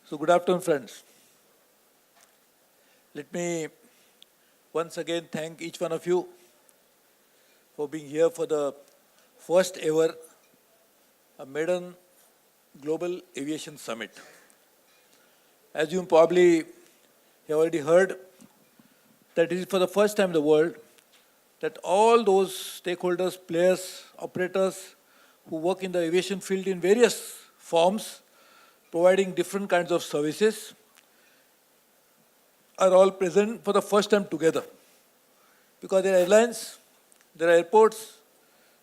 So good afternoon, friends. Let me once again thank each one of you for being here for the first ever maiden Global Aviation Summit. As you probably have already heard, that it is for the first time in the world that all those stakeholders, players, operators who work in the aviation field in various forms, providing different kinds of services, are all present for the first time together. Because there are airlines, there are airports,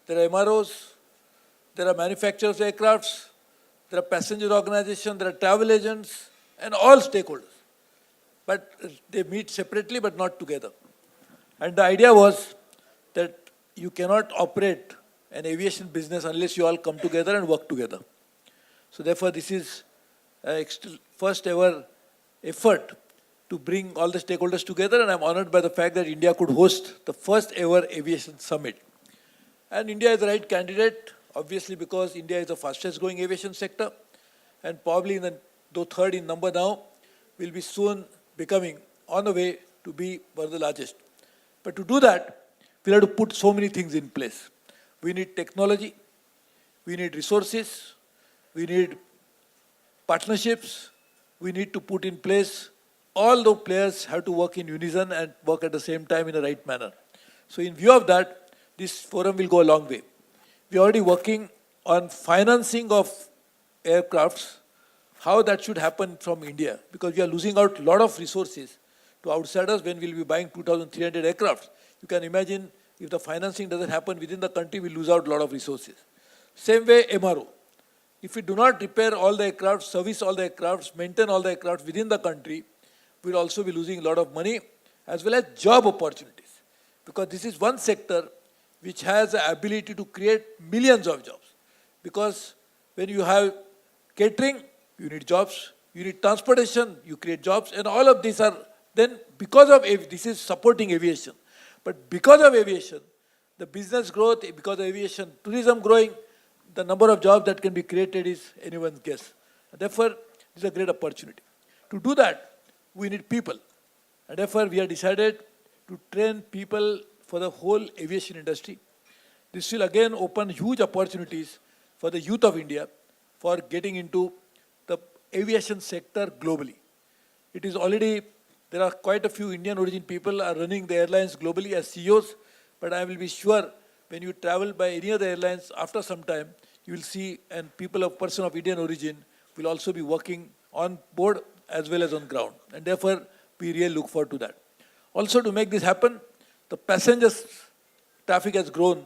there are MROs, there are manufacturers of aircrafts, there are passenger organizations, there are travel agents, and all stakeholders. But they meet separately but not together. And the idea was that you cannot operate an aviation business unless you all come together and work together. So therefore, this is a first ever effort to bring all the stakeholders together, and I'm honored by the fact that India could host the first ever aviation summit. And India is the right candidate, obviously, because India is the fastest growing aviation sector, and probably though third in number now, will be soon becoming on the way to be one of the largest. But to do that, we'll have to put so many things in place. We need technology, we need resources, we need partnerships, we need to put in place. All the players have to work in unison and work at the same time in the right manner. So in view of that, this forum will go a long way. We are already working on financing of aircrafts, how that should happen from India, because we are losing out a lot of resources to outsiders when we will be buying 2,300 aircrafts. You can imagine if the financing doesn't happen within the country, we lose out a lot of resources. Same way MRO. If we do not repair all the aircrafts, service all the aircrafts, maintain all the aircrafts within the country, we'll also be losing a lot of money as well as job opportunities. Because this is one sector which has the ability to create millions of jobs. Because when you have catering, you need jobs, you need transportation, you create jobs, and all of these are then because of this is supporting aviation. But because of aviation, the business growth, because of aviation, tourism growing, the number of jobs that can be created is anyone's guess. And therefore, this is a great opportunity. To do that, we need people. And therefore, we have decided to train people for the whole aviation industry. This will again open huge opportunities for the youth of India for getting into the aviation sector globally. It is already, there are quite a few Indian origin people are running the airlines globally as CEOs, but I will be sure when you travel by any other airlines after some time, you will see and people of person of Indian origin will also be working on board as well as on ground. And therefore, we really look forward to that. Also, to make this happen, the passengers traffic has grown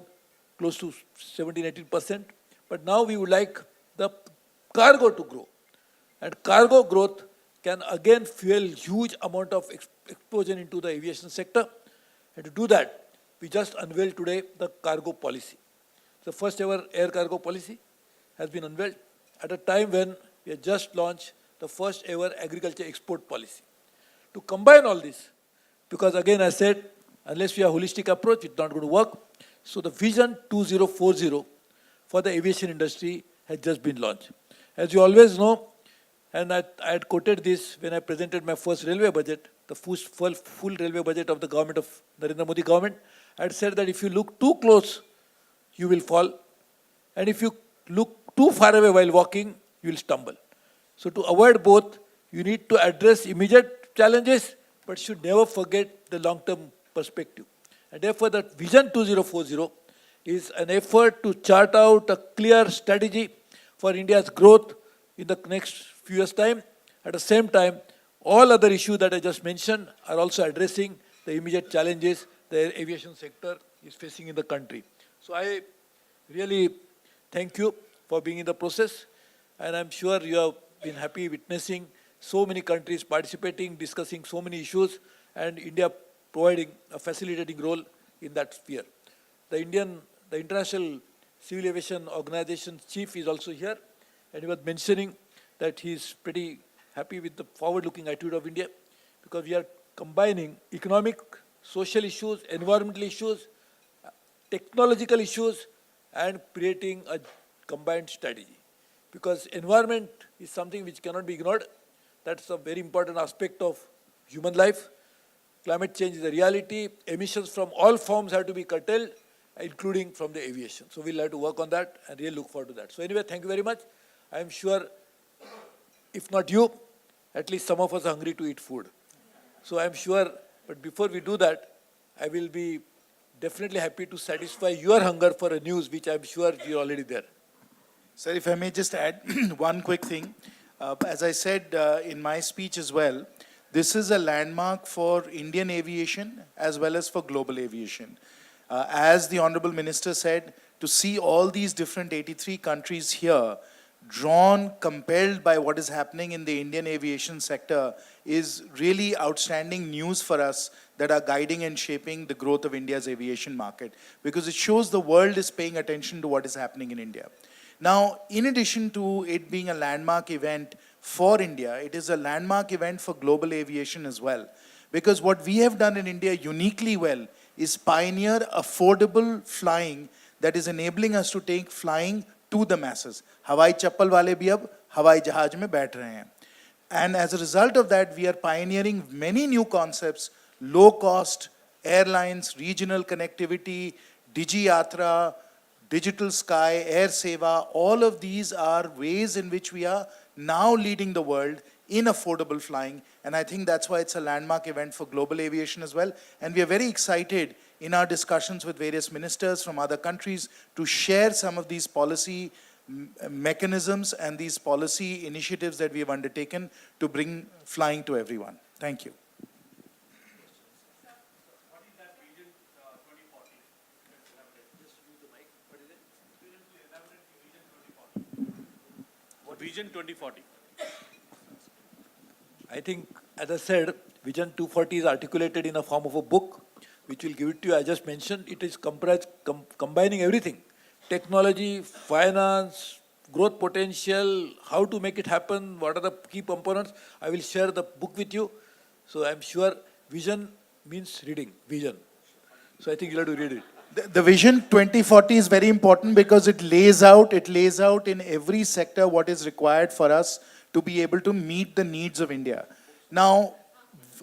close to 17-18%, but now we would like the cargo to grow. And cargo growth can again fuel huge amount of explosion into the aviation sector. And to do that, we just unveiled today the cargo policy. The first ever air cargo policy has been unveiled at a time when we have just launched the first ever agriculture export policy. To combine all this, because again I said, unless we have a holistic approach, it's not going to work. So the Vision 2040 for the aviation industry has just been launched. As you always know, and I had quoted this when I presented my first railway budget, the full railway budget of the government of Narendra Modi government, I had said that if you look too close, you will fall. And if you look too far away while walking, you will stumble. So to avoid both, you need to address immediate challenges, but should never forget the long-term perspective. And therefore, the Vision 2040 is an effort to chart out a clear strategy for India's growth in the next few years' time. At the same time, all other issues that I just mentioned are also addressing the immediate challenges the aviation sector is facing in the country. So I really thank you for being in the process, and I'm sure you have been happy witnessing so many countries participating, discussing so many issues, and India providing a facilitating role in that sphere. The International Civil Aviation Organization chief is also here, and he was mentioning that he is pretty happy with the forward-looking attitude of India, because we are combining economic, social issues, environmental issues, technological issues, and creating a combined strategy. Because environment is something which cannot be ignored. That's a very important aspect of human life. Climate change is a reality. Emissions from all forms have to be curtailed, including from the aviation. So we'll have to work on that and really look forward to that. So anyway, thank you very much. I am sure, if not you, at least some of us are hungry to eat food. So I'm sure, but before we do that, I will be definitely happy to satisfy your hunger for a news which I'm sure you're already there. Sir, if I may just add one quick thing. As I said in my speech as well, this is a landmark for Indian aviation as well as for global aviation. As the Honorable Minister said, to see all these different 83 countries here, drawn, compelled by what is happening in the Indian aviation sector is really outstanding news for us that are guiding and shaping the growth of India's aviation market, because it shows the world is paying attention to what is happening in India. Now, in addition to it being a landmark event for India, it is a landmark event for global aviation as well. Because what we have done in India uniquely well is pioneer affordable flying that is enabling us to take flying to the masses. Hawai chappal wale bhi ab hawai jahaj mein baith rahe hain. And as a result of that, we are pioneering many new concepts, low cost airlines, regional connectivity, Digi Yatra, Digital Sky, Air Seva. All of these are ways in which we are now leading the world in affordable flying. And I think that's why it's a landmark event for global aviation as well. And we are very excited in our discussions with various ministers from other countries to share some of these policy mechanisms and these policy initiatives that we have undertaken to bring flying to everyone. Thank you. What is that Vision 2040? Just use the mic. What is it? Elaborate Vision 2040. What Vision 2040? I think, as I said, Vision 240 is articulated in a form of a book, which will give it to you. I just mentioned it is combining everything. Technology, finance, growth potential, how to make it happen, what are the key components. I will share the book with you. So I'm sure vision means reading, vision. So I think you'll have to read it. The Vision 2040 is very important because it lays out in every sector what is required for us to be able to meet the needs of India. Now,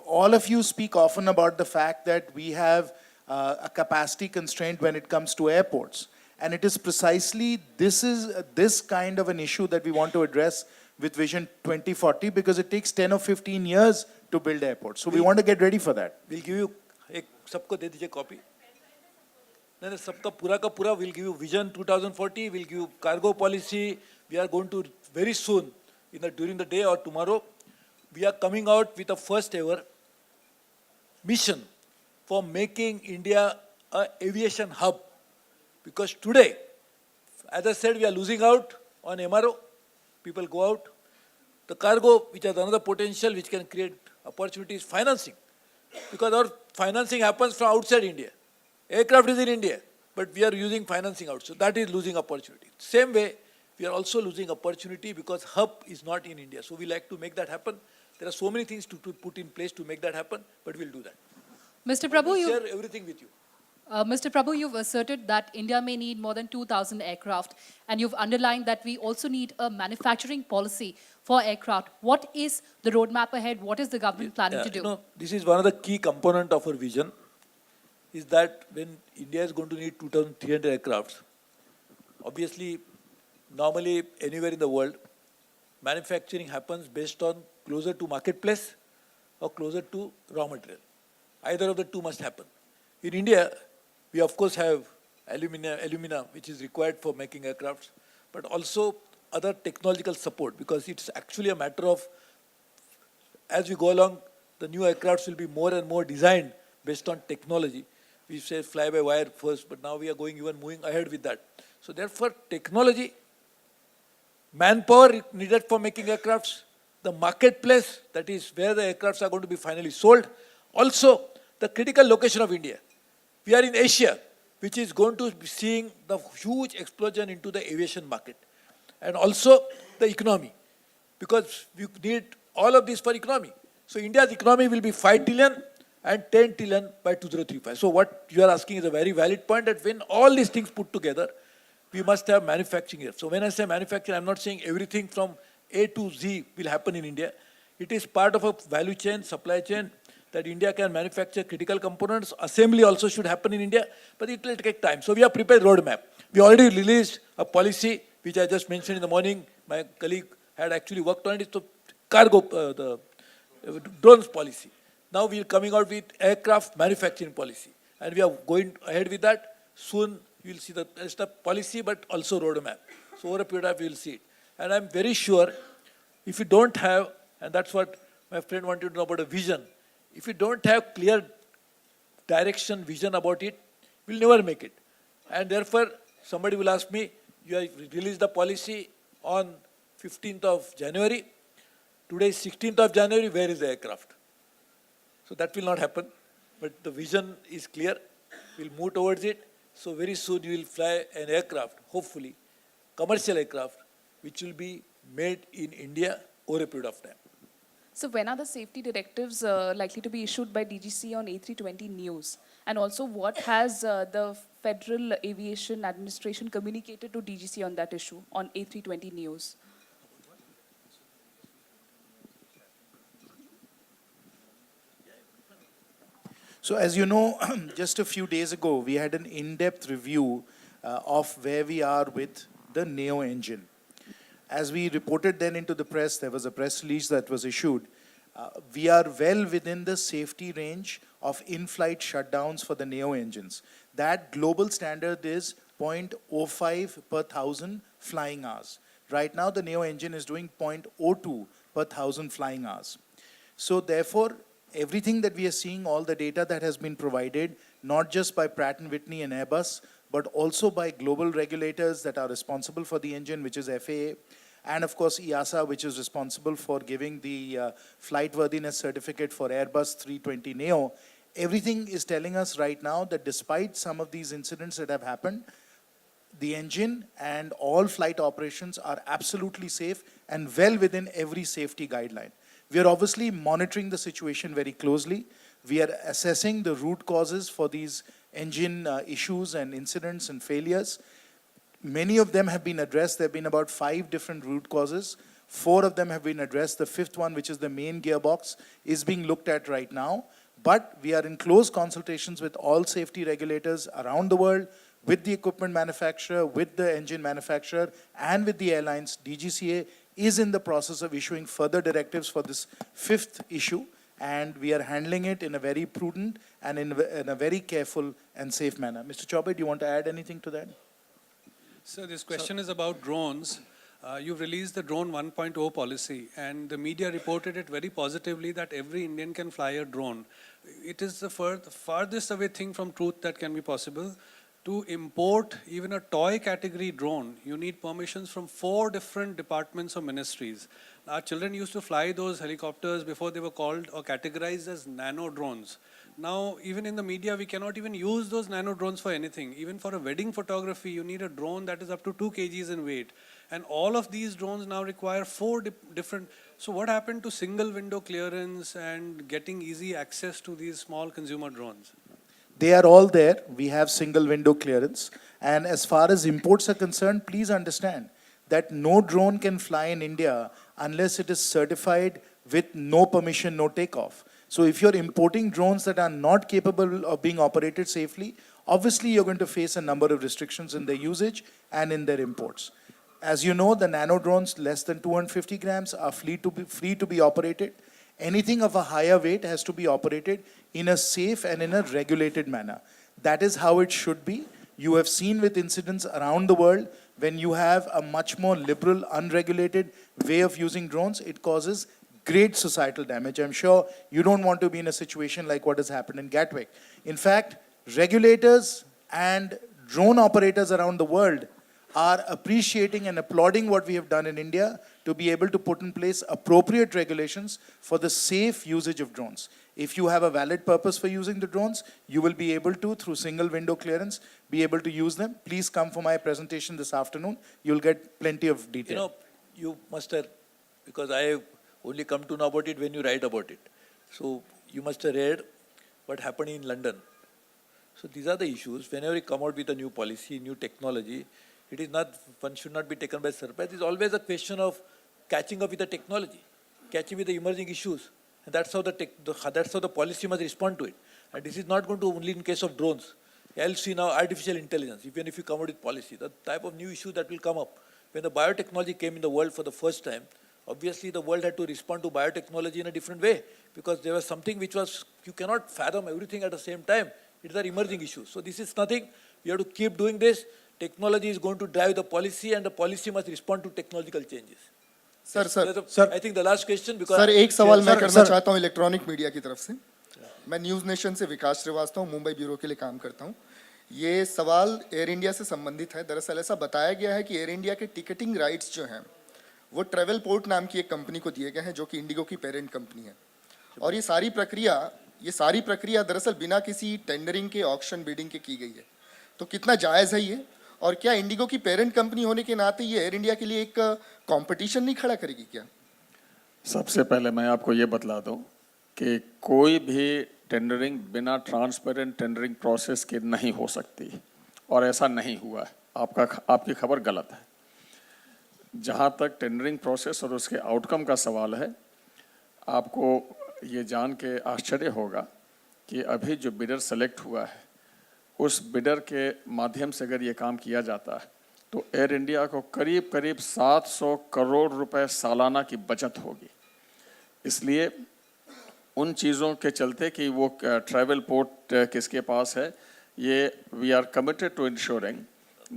all of you speak often about the fact that we have a capacity constraint when it comes to airports. And it is precisely this kind of an issue that we want to address with Vision 2040, because it takes 10 or 15 years to build airports. So we want to get ready for that. We'll give you, सबको दे दीजिए copy. नहीं सबका पूरा का पूरा. We'll give you Vision 2040. We'll give you cargo policy. We are going to very soon, during the day or tomorrow, we are coming out with the first ever mission for making India an aviation hub. Because today, as I said, we are losing out on MRO. People go out. The cargo, which has another potential, which can create opportunities, financing. Because our financing happens from outside India. Aircraft is in India, but we are using financing out. So that is losing opportunity. Same way, we are also losing opportunity because hub is not in India. So we like to make that happen. There are so many things to put in place to make that happen, but we'll do that. Mr. Prabhu, we'll share everything with you. Mr. Prabhu, you've asserted that India may need more than 2,000 aircraft, and you've underlined that we also need a manufacturing policy for aircraft. What is the roadmap ahead? What is the government planning to do? This is one of the key components of our vision, is that when India is going to need 2,300 aircrafts, obviously, normally anywhere in the world, manufacturing happens based on closer to marketplace or closer to raw material. Either of the two must happen. In India, we of course have alumina, which is required for making aircrafts, but also other technological support, because it's actually a matter of, as we go along, the new aircrafts will be more and more designed based on technology. We say fly-by-wire first, but now we are moving ahead with that. So therefore, technology, manpower needed for making aircrafts, the marketplace, that is where the aircrafts are going to be finally sold, also the critical location of India. We are in Asia, which is going to be seeing the huge explosion into the aviation market. And also the economy, because we need all of this for economy. So India's economy will be 5 trillion and 10 trillion by 2035. So what you are asking is a very valid point, that when all these things put together, we must have manufacturing here. So when I say manufacturing, I'm not saying everything from A to Z will happen in India. It is part of a value chain, supply chain, that India can manufacture critical components. Assembly also should happen in India, but it will take time. So we have prepared roadmap. We already released a policy, which I just mentioned in the morning. My colleague had actually worked on it. So cargo, the drones policy. Now we are coming out with aircraft manufacturing policy. And we are going ahead with that. Soon you will see the just a policy, but also roadmap. So over a period of time, we will see it. And I'm very sure if you don't have, and that's what my friend wanted to know about a vision, if you don't have clear direction, vision about it, we'll never make it. And therefore, somebody will ask me, you have released the policy on 15th of January. Today is 16th of January, where is the aircraft? So that will not happen. But the vision is clear. We'll move towards it. So very soon you will fly an aircraft, hopefully, commercial aircraft, which will be made in India over a period of time. So when are the safety directives likely to be issued by DGC on A320 news? And also, what has the Federal Aviation Administration communicated to DGC on that issue, on A320 news? So as you know, just a few days ago, we had an in-depth review of where we are with the Neo engine. As we reported then into the press, there was a press release that was issued. We are well within the safety range of in-flight shutdowns for the Neo engines. That global standard is 0.05 per 1,000 flying hours. Right now, the Neo engine is doing 0.02 per 1,000 flying hours. So therefore, everything that we are seeing, all the data that has been provided, not just by Pratt & Whitney and Airbus, but also by global regulators that are responsible for the engine, which is FAA, and of course EASA, which is responsible for giving the flight worthiness certificate for Airbus 320 Neo. Everything is telling us right now that despite some of these incidents that have happened, the engine and all flight operations are absolutely safe and well within every safety guideline. We are obviously monitoring the situation very closely. We are assessing the root causes for these engine issues and incidents and failures. Many of them have been addressed. There have been about 5 different root causes. 4 of them have been addressed. The 5th one, which is the main gearbox, is being looked at right now. But we are in close consultations with all safety regulators around the world, with the equipment manufacturer, with the engine manufacturer, and with the airlines. DGCA is in the process of issuing further directives for this 5th issue, and we are handling it in a very prudent and in a very careful and safe manner. Mr. Chaubey, do you want to add anything to that? So this question is about drones. You've released the drone 1.0 policy, and the media reported it very positively that every Indian can fly a drone. It is the farthest away thing from truth that can be possible. To import even a toy category drone, you need permissions from 4 different departments or ministries. Our children used to fly those helicopters before they were called or categorized as nano drones. Now, even in the media, we cannot even use those nano drones for anything. Even for a wedding photography, you need a drone that is up to 2 kgs in weight. And all of these drones now require 4 different... So what happened to single window clearance and getting easy access to these small consumer drones? They are all there. We have single window clearance. And as far as imports are concerned, please understand that no drone can fly in India unless it is certified with no permission, no takeoff. So if you're importing drones that are not capable of being operated safely, obviously you're going to face a number of restrictions in their usage and in their imports. As you know, the nano drones less than 250 grams are free to be operated. Anything of a higher weight has to be operated in a safe and in a regulated manner. That is how it should be. You have seen with incidents around the world, when you have a much more liberal, unregulated way of using drones, it causes great societal damage. I'm sure you don't want to be in a situation like what has happened in Gatwick. In fact, regulators and drone operators around the world are appreciating and applauding what we have done in India to be able to put in place appropriate regulations for the safe usage of drones. If you have a valid purpose for using the drones, you will be able to, through single window clearance, be able to use them. Please come for my presentation this afternoon. You'll get plenty of detail. You know, you must have, because I have only come to know about it when you write about it. So you must have read what happened in London. So these are the issues. Whenever you come out with a new policy, new technology, it is not, one should not be taken by surprise. It's always a question of catching up with the technology. catching with the emerging issues. And that's how that's how the policy must respond to it. And this is not going to only in case of drones. I'll see now artificial intelligence, even if you come out with policy, the type of new issue that will come up. When the biotechnology came in the world for the first time, obviously the world had to respond to biotechnology in a different way, because there was something which was, you cannot fathom everything at the same time. It's an emerging issue. So this is nothing. We have to keep doing this. Technology is going to drive the policy, and the policy must respond to technological changes. Sir Sir, I think the last question, because sir एक सवाल मैं करना चाहता हूं electronic media की तरफ से। मैं न्यूज़ नेशन से विकास श्रीवास्तव हूं, मुंबई ब्यूरो के लिए काम करता हूं। ये सवाल एयर इंडिया से संबंधित है। दरअसल ऐसा बताया गया है कि एयर इंडिया के टिकटिंग राइट्स जो हैं वो ट्रेवल पोर्ट नाम की एक कंपनी को दिए गए हैं, जो कि इंडिगो की पेरेंट कंपनी है। और ये सारी प्रक्रिया दरअसल बिना किसी टेंडरिंग के, ऑक्शन बिडिंग के की गई है। तो कितना जायज़ है ये, और क्या इंडिगो की पेरेंट कंपनी होने के नाते ये एयर इंडिया के लिए एक कंपटीशन नहीं खड़ा करेगी क्या? सबसे पहले मैं आपको ये बतला दूं कि कोई भी टेंडरिंग बिना ट्रांसपेरेंट टेंडरिंग प्रोसेस के नहीं हो सकती, और ऐसा नहीं हुआ है। आपकी खबर गलत है। जहां तक टेंडरिंग प्रोसेस और उसके आउटकम का सवाल है, आपको ये जान के आश्चर्य होगा कि अभी जो बिडर सेलेक्ट हुआ है, उस बिडर के माध्यम से अगर ये काम किया जाता है तो एयर इंडिया को करीब करीब 700 करोड़ रुपए सालाना की बचत होगी। इसलिए उन चीज़ों के चलते कि वो ट्रैवल पोर्ट किसके पास है, ये we are committed to ensuring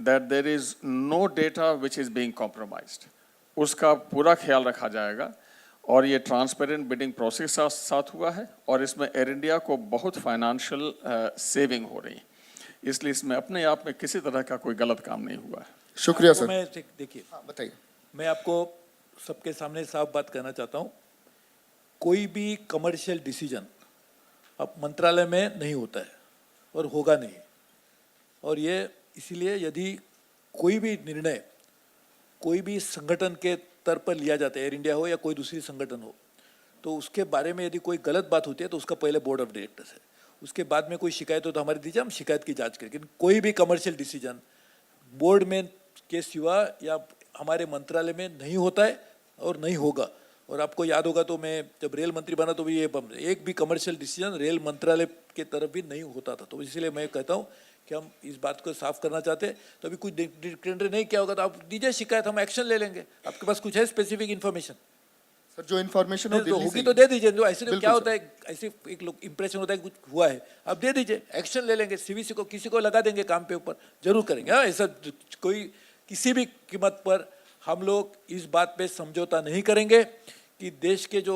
that there is no data which is being compromised. उसका पूरा ख्याल रखा जाएगा, और ये ट्रांसपेरेंट बिडिंग प्रोसेस साथ हुआ है, और इसमें एयर इंडिया को बहुत फाइनेंशियल सेविंग हो रही है। इसलिए इसमें अपने आप में किसी तरह का कोई गलत काम नहीं हुआ है। शुक्रिया सर। मैं देखिए, बताइए। मैं आपको सबके सामने साफ बात कहना चाहता हूँ, कोई भी कमर्शियल डिसीजन अब मंत्रालय में नहीं होता है और होगा नहीं। और ये इसीलिए यदि कोई भी निर्णय कोई भी संगठन के स्तर पर लिया जाता है, एयर इंडिया हो या कोई दूसरी संगठन हो, तो उसके बारे में यदि कोई गलत बात होती है तो उसका पहले बोर्ड ऑफ डायरेक्टर्स है। उसके बाद में कोई शिकायत हो तो हमारे दीजिए, हम शिकायत की जांच करें। लेकिन कोई भी कमर्शियल डिसीजन बोर्ड में के सिवा या हमारे मंत्रालय में नहीं होता है और नहीं होगा। और आपको याद होगा तो मैं जब रेल मंत्री बना तो भी ये एक भी कमर्शियल डिसीजन रेल मंत्रालय के तरफ भी नहीं होता था। तो इसलिए मैं कहता हूँ कि हम इस बात को साफ करना चाहते हैं। तो अभी कुछ टेंडर नहीं किया होगा तो आप दीजिए शिकायत, हम एक्शन ले लेंगे। आपके पास कुछ है स्पेसिफिक इन्फॉर्मेशन? सर जो इन्फॉर्मेशन होगी तो दे दीजिए। जो ऐसे क्या होता है, ऐसे एक लोग इंप्रेशन होता है कुछ हुआ है, आप दे दीजिए, एक्शन ले लेंगे। सीवीसी को किसी को लगा देंगे काम पे ऊपर, जरूर करेंगे। हाँ, ऐसा कोई किसी भी कीमत पर हम लोग इस बात पे समझौता नहीं करेंगे कि देश के जो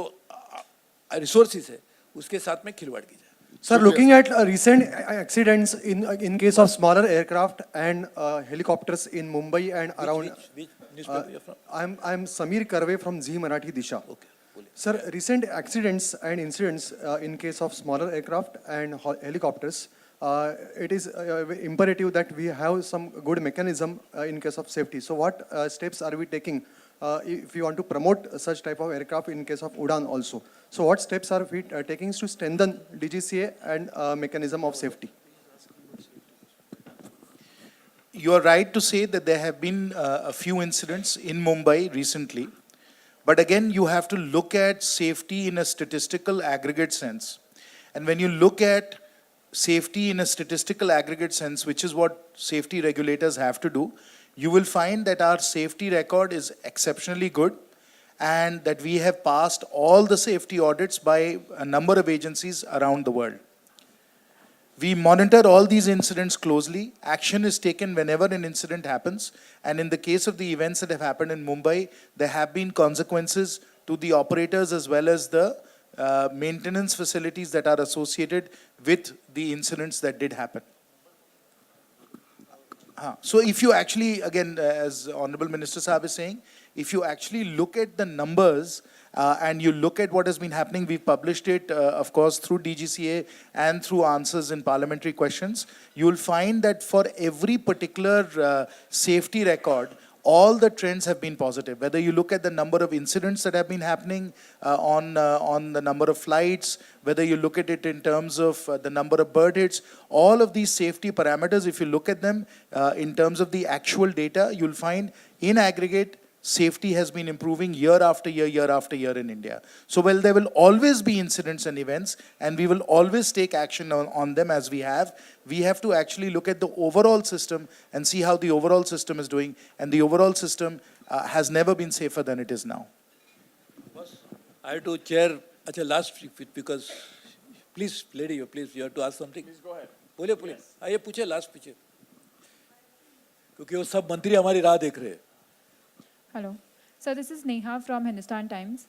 रिसोर्सेज है उसके साथ में खिलवाड़ की जाए। Sir, looking at recent accidents in case of smaller aircraft and helicopters in Mumbai and around. Which newspaper you're from? I'm Samir Karve from Zee Marathi Disha. Okay. Sir, recent accidents and incidents in case of smaller aircraft and helicopters, it is imperative that we have some good mechanism in case of safety. So what steps are we taking if we want to promote such type of aircraft in case of Udan also? So what steps are we taking to strengthen DGCA and mechanism of safety? You are right to say that there have been a few incidents in Mumbai recently. But again, you have to look at safety in a statistical aggregate sense. And when you look at safety in a statistical aggregate sense, which is what safety regulators have to do, you will find that our safety record is exceptionally good, and that we have passed all the safety audits by a number of agencies around the world. We monitor all these incidents closely. Action is taken whenever an incident happens. And in the case of the events that have happened in Mumbai, there have been consequences to the operators as well as the maintenance facilities that are associated with the incidents that did happen. So if you actually, again, as Honorable Minister Saab is saying, if you actually look at the numbers and you look at what has been happening, we've published it, of course, through DGCA and through answers in parliamentary questions, you'll find that for every particular safety record, all the trends have been positive. Whether you look at the number of incidents that have been happening on the number of flights, whether you look at it in terms of the number of bird hits, all of these safety parameters, if you look at them in terms of the actual data, you'll find in aggregate safety has been improving year after year in India. So while there will always be incidents and events, and we will always take action on them as we have to actually look at the overall system and see how the overall system is doing, and the overall system has never been safer than it is now. I have to chair, अच्छा last because please lady, please you have to ask something. Please go ahead. बोले आइए पूछे last पूछे क्योंकि वो सब मंत्री हमारी राह देख रहे हैं. Hello sir, this is Neha from Hindustan Times.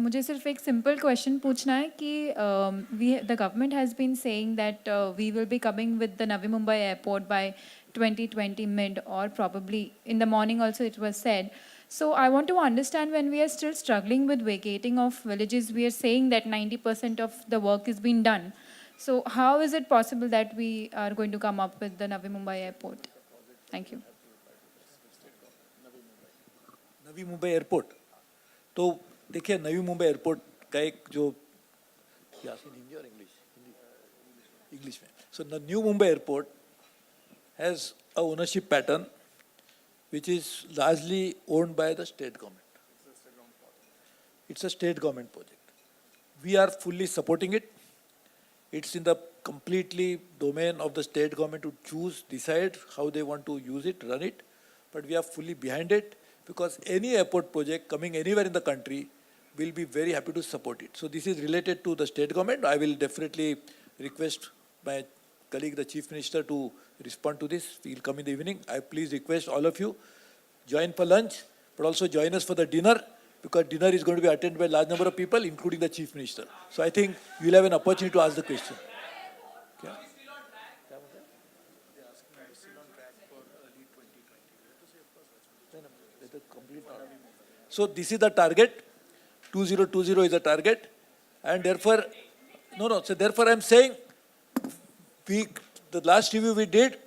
मुझे सिर्फ एक सिंपल क्वेश्चन पूछना है कि the government has been saying that we will be coming with the Navi Mumbai airport by 2020 mid or probably in the morning also it was said. So I want to understand, when we are still struggling with vacating of villages, we are saying that 90% of the work is being done. So how is it possible that we are going to come up with the Navi Mumbai airport? Thank you. Navi Mumbai airport तो देखिए नवी Mumbai airport का एक जो हिंदी और English में so the new Mumbai airport has a ownership pattern which is largely owned by the state government. It's a state government project. We are fully supporting it. It's in the completely domain of the state government to choose, decide how they want to use it, run it. But we are fully behind it because any airport project coming anywhere in the country will be very happy to support it. So this is related to the state government. I will definitely request my colleague, the Chief Minister, to respond to this. He will come in the evening. I please request all of you, join for lunch, but also join us for the dinner, because dinner is going to be attended by a large number of people, including the Chief Minister. So I think you will have an opportunity to ask the question. Okay. So this is the target. 2020 is the target, and therefore, So therefore, I am saying, the last review we did,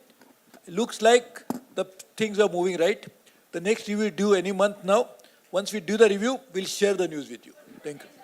looks like the things are moving right. The next review we do any month now. Once we do the review, we'll share the news with you. Thank you.